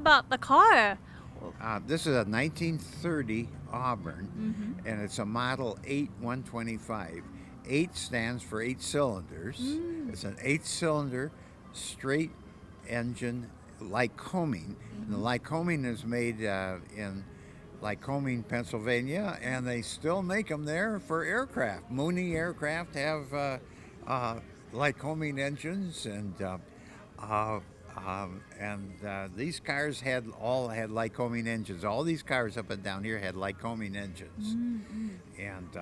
about the car? This is a 1930 Auburn, and it's a Model 8125. 8 stands for 8 cylinders. It's an 8-cylinder straight engine Lycoming. And the Lycoming is made in Lycoming, Pennsylvania, and they still make them there for aircraft. Mooney aircraft have Lycoming engines, and these cars had Lycoming engines. All these cars up and down here had Lycoming engines. And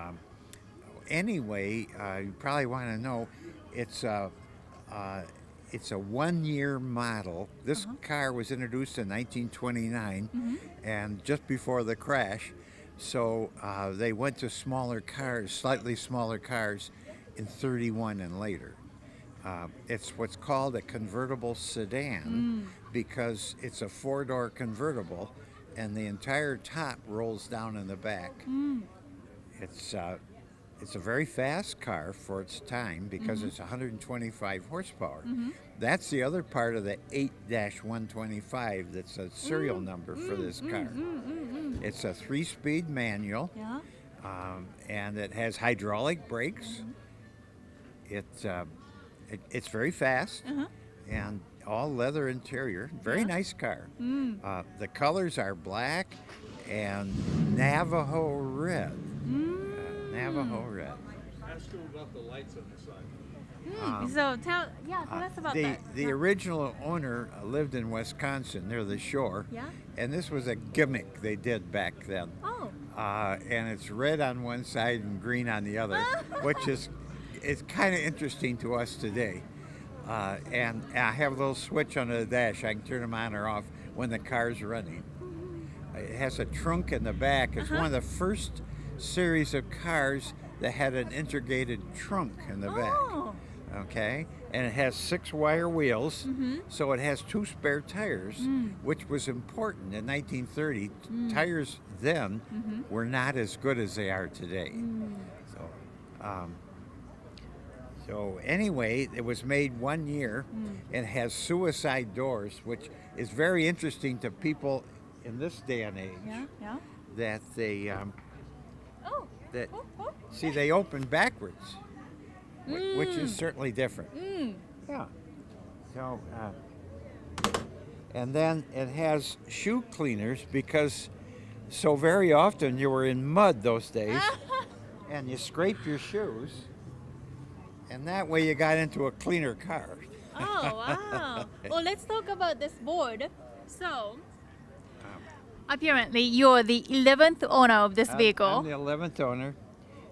anyway, you probably want to know it's a 1-year model. This car was introduced in 1929, and just before the crash. So they went to smaller cars, slightly smaller cars, in 31 and later. It's what's called a convertible sedan because it's a 4-door convertible, and the entire top rolls down in the back. It's a very fast car for its time because it's 125 horsepower. That's the other part of the 8-125 that's a serial number for this car. It's a 3-speed manual, and it has hydraulic brakes. It's very fast, and all leather interior. Very nice car. The colors are black and Navajo red. Navajo red. Ask you about the lights on the side. So tell us about that. The original owner lived in Wisconsin near the shore, and this was a gimmick they did back then. Oh. And it's red on one side and green on the other, which is kind of interesting to us today. And I have a little switch under the dash. I can turn them on or off when the car's running. It has a trunk in the back. It's one of the first series of cars that had an integrated trunk in the back. Okay, and it has 6-wire wheels, so it has 2 spare tires, which was important in 1930. Tires then were not as good as they are today. So anyway, it was made 1 year and has suicide doors, which is very interesting to people in this day and age. That they see, they open backwards, which is certainly different. Yeah. So, and then it has shoe cleaners because so very often you were in mud those days, and you scrape your shoes, and that way you got into a cleaner car. Oh, wow. Well, let's talk about this board. So, apparently, you're the 11th owner of this vehicle. I'm the 11th owner,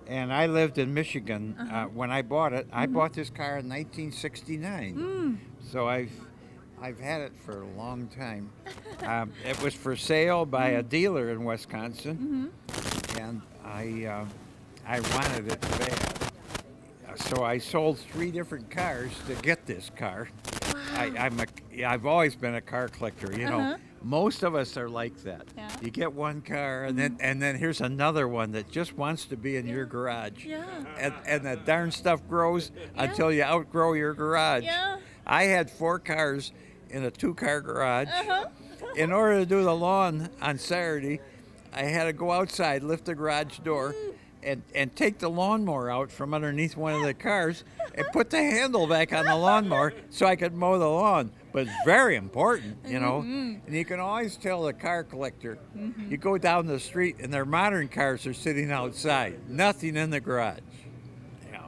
and I lived in Michigan when I bought it. I bought this car in 1969, so I've had it for a long time. It was for sale by a dealer in Wisconsin, and I wanted it bad. So I sold 3 different cars to get this car. I've always been a car collector, you know. Most of us are like that. You get one car, and then here's another one that just wants to be in your garage. And that darn stuff grows until you outgrow your garage. I had 4 cars in a 2-car garage. In order to do the lawn on Saturday, I had to go outside, lift the garage door, and take the lawnmower out from underneath one of the cars and put the handle back on the lawnmower so I could mow the lawn. But it's very important, you know. And you can always tell the car collector, you go down the street and their modern cars are sitting outside, nothing in the garage.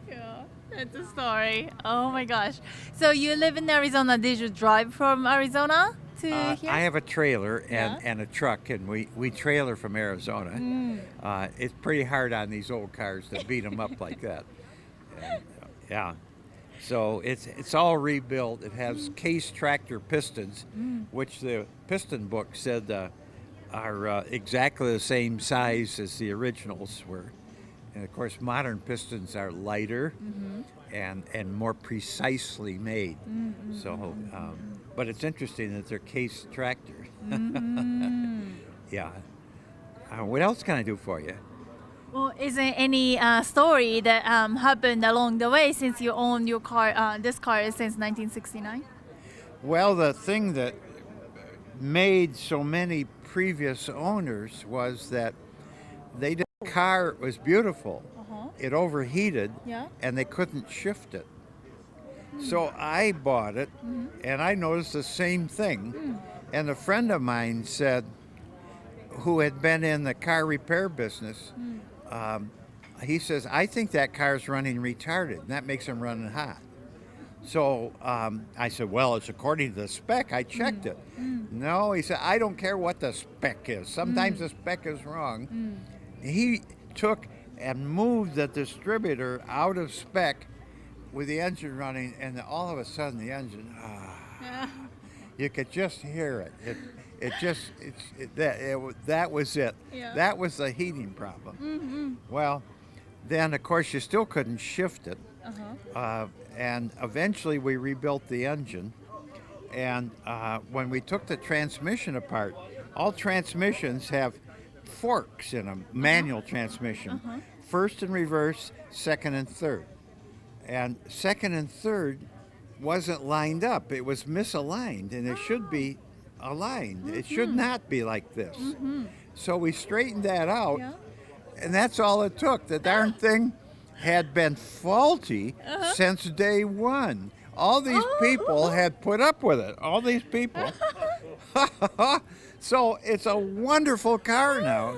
Yeah, that's a story. Oh my gosh. So you live in Arizona. Did you drive from Arizona to here? I have a trailer and a truck, and we trailer from Arizona. It's pretty hard on these old cars to beat them up like that. And, so it's all rebuilt. It has case tractor pistons, which the piston book said are exactly the same size as the originals were. And of course, modern pistons are lighter and more precisely made. So, but it's interesting that they're case tractors. Yeah. What else can I do for you? Well, is there any story that happened along the way since you owned your car, this car since 1969? Well, the thing that made so many previous owners was that the car was beautiful. Uh-huh. It overheated, Yeah. and they couldn't shift it. So I bought it, and I noticed the same thing. And a friend of mine said, who had been in the car repair business, he says, I think that car's running retarded, and that makes him running hot. So I said, well, it's according to the spec. I checked it. No, he said, I don't care what the spec is. Sometimes the spec is wrong. He took and moved the distributor out of spec with the engine running, and all of a sudden the engine, you could just hear it. That was it. Yeah. That was the heating problem. Well, then of course you still couldn't shift it. And eventually we rebuilt the engine. And when we took the transmission apart, all transmissions have forks in them, manual transmission. First and reverse, second and third. And second and third wasn't lined up. It was misaligned, and it should be aligned. It should not be like this. So we straightened that out, and that's all it took. The darn thing had been faulty since day one. All these people had put up with it. All these people. So it's a wonderful car now.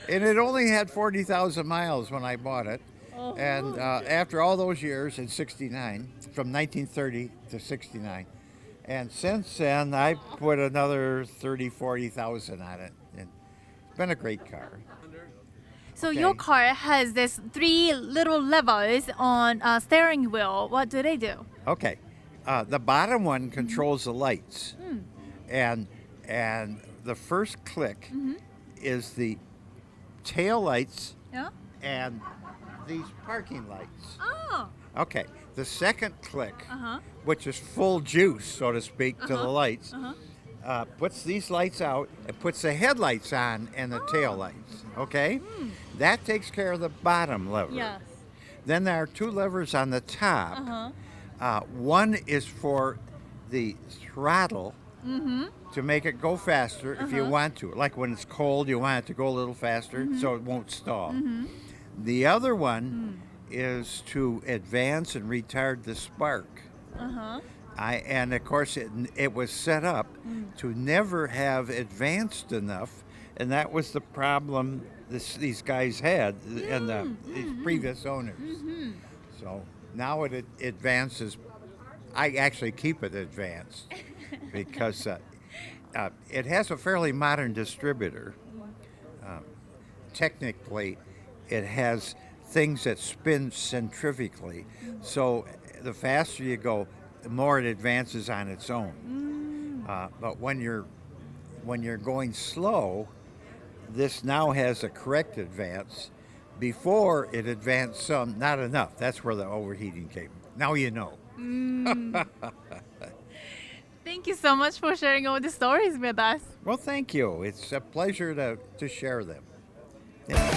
And it only had 40,000 miles when I bought it. And after all those years in 69, from 1930 to 69. And since then, I put another 30, 40,000 on it. And it's been a great car. So Okay. your car has this 3 little levers on a steering wheel. What do they do? Okay. The bottom one controls the lights. And the first click is the tail lights Yeah. and these parking lights. Oh. Okay. The second click, Uh-huh. which is full juice, so to speak, to the lights, puts these lights out and puts the headlights on and the tail lights. Okay? That takes care of the bottom lever. Yes. Then there are 2 levers on the top. One is for the throttle to make it go faster if you want to. Like when it's cold, you want it to go a little faster so it won't stall. The other one is to advance and retard the spark. And of course it was set up to never have advanced enough, and that was the problem these guys had and these previous owners. So now it advances. I actually keep it advanced because it has a fairly modern distributor. Technically, it has things that spin centrifugally. So the faster you go, the more it advances on its own. But when you're going slow, this now has a correct advance. Before it advanced some, not enough. That's where the overheating came. Now you know. Thank you so much for sharing all the stories with us. Well, thank you. It's a pleasure to share them. Yeah.